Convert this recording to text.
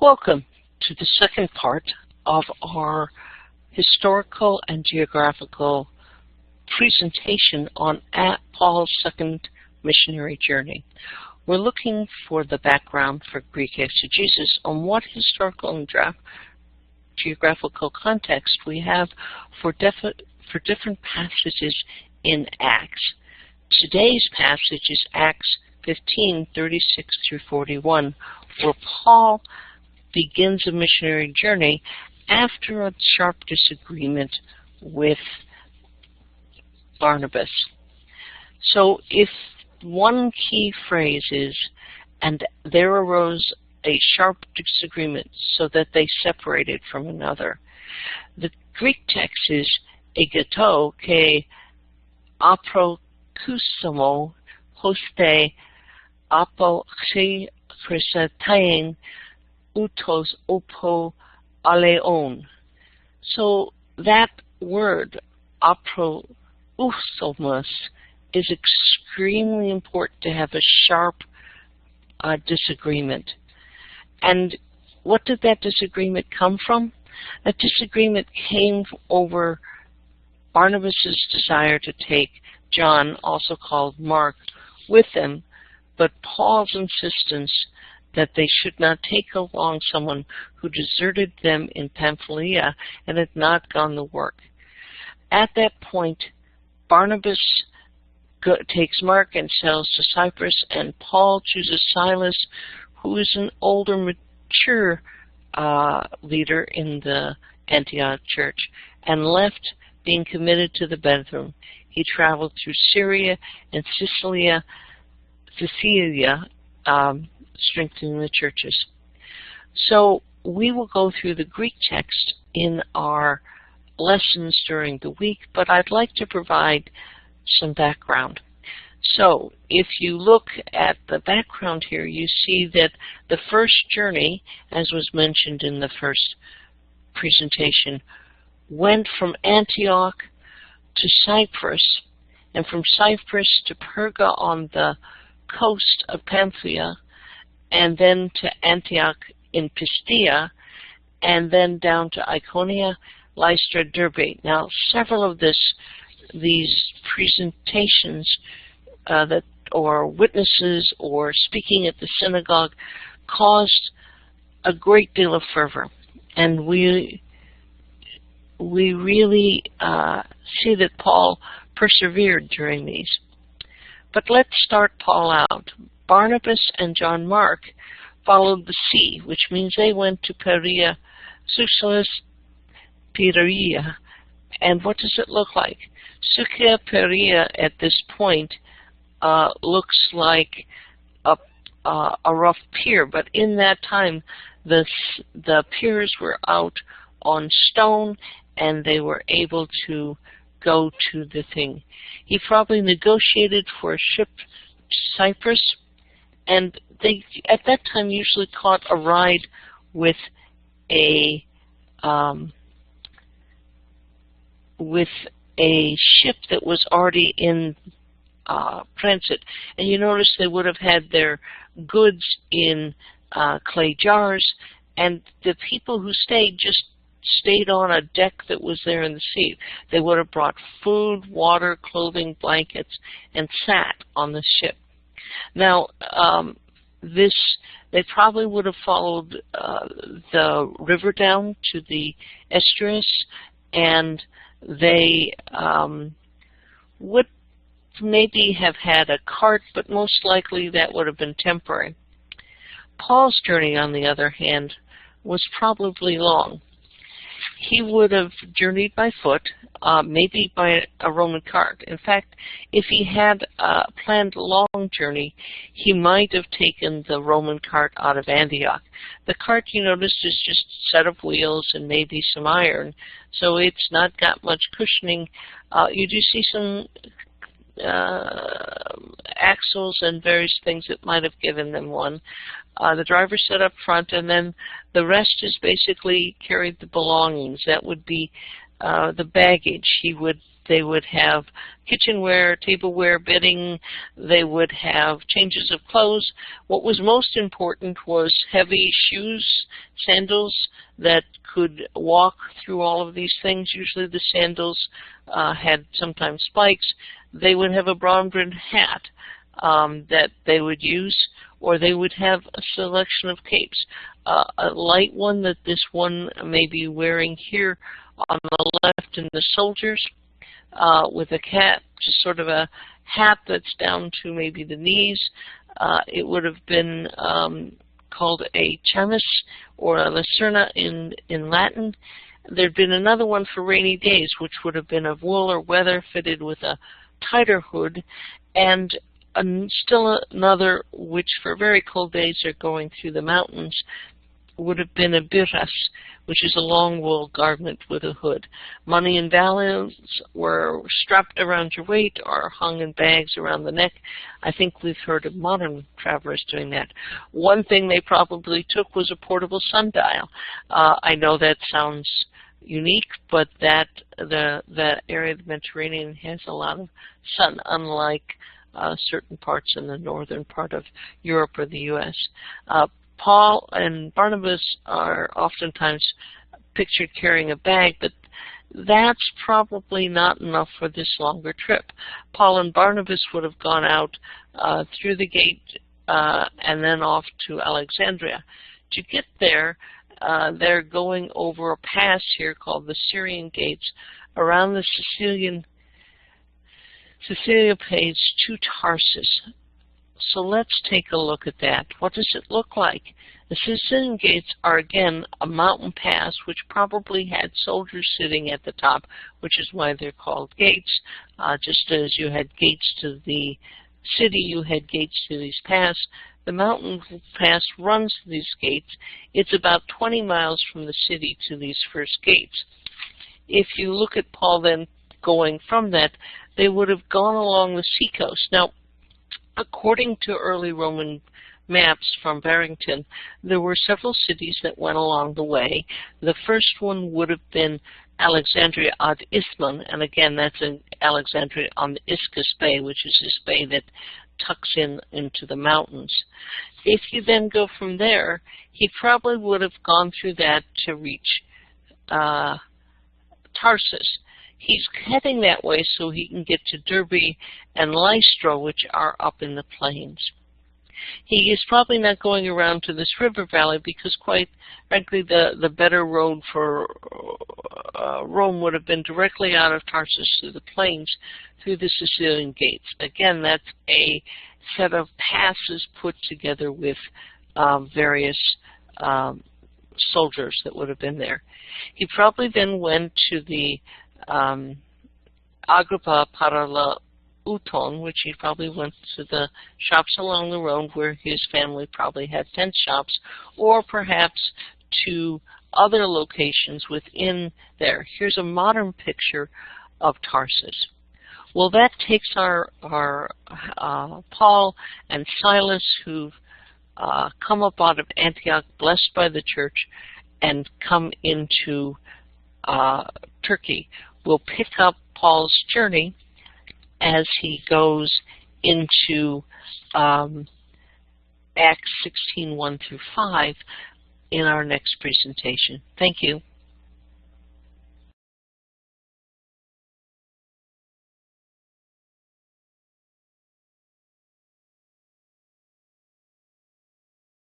Welcome to the second part of our historical and geographical presentation on Paul's second missionary journey. We're looking for the background for Greek exegesis on what historical and geographical context we have for different passages in Acts. Today's passage is Acts 15, 36 through 41, where Paul begins a missionary journey after a sharp disagreement with Barnabas. So if one key phrase is, and there arose a sharp disagreement so that they separated from another. The Greek text is egeto ke aprokusamo hoste apo chrysatain utos opo aleon. So that word, aprousomos, is extremely important to have a sharp disagreement. And what did that disagreement come from? That disagreement came over Barnabas' desire to take John, also called Mark, with them, but Paul's insistence that they should not take along someone who deserted them in Pamphylia and had not gone the work. At that point, Barnabas takes Mark and sails to Cyprus, and Paul chooses Silas, who is an older, mature leader in the Antioch church, and left being committed to the Brethren. He traveled through Syria and Sicilia, strengthening the churches. So we will go through the Greek text in our lessons during the week, but I'd like to provide some background. So if you look at the background here, you see that the first journey, as was mentioned in the first presentation, went from Antioch to Cyprus, and from Cyprus to Perga on the coast of Pamphylia, and then to Antioch in Pistia, and then down to Iconia, Lystra, Derbe. Now, several of these presentations or witnesses or speaking at the synagogue caused a great deal of fervor, and we really see that Paul persevered during these. But let's start Paul out. Barnabas and John Mark followed the sea, which means they went to Pieria, Silas, Pieria. And what does it look like? Sukia Pieria at this point looks like a rough pier, but in that time the piers were out on stone, and they were able to go to the thing. He probably negotiated for a ship to Cyprus, and they at that time usually caught a ride with a ship that was already in transit. And you notice they would have had their goods in clay jars, and the people who stayed just stayed on a deck that was there in the sea. They would have brought food, water, clothing, blankets, and sat on the ship. Now, they probably would have followed the river down to the estuaries, and they would maybe have had a cart, but most likely that would have been temporary. Paul's journey, on the other hand, was probably long. He would have journeyed by foot, maybe by a Roman cart. In fact, if he had planned a long journey, he might have taken the Roman cart out of Antioch. The cart, you notice, is just a set of wheels and maybe some iron, so it's not got much cushioning. You do see some axles and various things that might have given them one. The driver sat up front, and then the rest is basically carried the belongings. That would be the baggage. He would They would have kitchenware, tableware, bedding. They would have changes of clothes. What was most important was heavy shoes, sandals that could walk through all of these things. Usually the sandals had sometimes spikes. They would have a brown-brimmed hat that they would use, or they would have a selection of capes. A light one that this one may be wearing here on the left in the soldiers, with a cap, just sort of a hat that's down to maybe the knees. It would have been called a chamis or a lacerna in Latin. There'd been another one for rainy days, which would have been of wool or leather, fitted with a tighter hood, and still another, which for very cold days are going through the mountains, would have been a biras, which is a long wool garment with a hood. Money and valuables were strapped around your waist or hung in bags around the neck. I think we've heard of modern travelers doing that. One thing they probably took was a portable sundial. I know that sounds unique, but that area of the Mediterranean has a lot of sun, unlike certain parts in the northern part of Europe or the U.S. Paul and Barnabas are oftentimes pictured carrying a bag, but that's probably not enough for this longer trip. Paul and Barnabas would have gone out through the gate and then off to Alexandria. To get there, they're going over a pass here called the Syrian Gates around the Sicilian Gates to Tarsus. So let's take a look at that. What does it look like? The Syrian Gates are, again, a mountain pass which probably had soldiers sitting at the top, which is why they're called gates. Just as you had gates to the city, you had gates to these pass. The mountain pass runs to these gates. It's about 20 miles from the city to these first gates. If you look at Paul then going from that, they would have gone along the seacoast. Now, according to early Roman maps from Barrington, there were several cities that went along the way. The first one would have been Alexandria AD ISSUM, and again, that's in Alexandria on the Iscus Bay, which is this bay that tucks into the mountains. If you then go from there, he probably would have gone through that to reach Tarsus. He's heading that way so he can get to Derbe and Lystra, which are up in the plains. He is probably not going around to this river valley because, quite frankly, the better road for Rome would have been directly out of Tarsus through the plains through the Sicilian Gates. Again, that's a set of passes put together with various soldiers that would have been there. He probably then went to the Agrippa Parala Uton, which he probably went to the shops along the road where his family probably had tent shops, or perhaps to other locations within there. Here's a modern picture of Tarsus. Well, that takes our Paul and Silas, who've come up out of Antioch, blessed by the church, and come into Turkey. We'll pick up Paul's journey as he goes into Acts 16:1-5 in our next presentation. Thank you.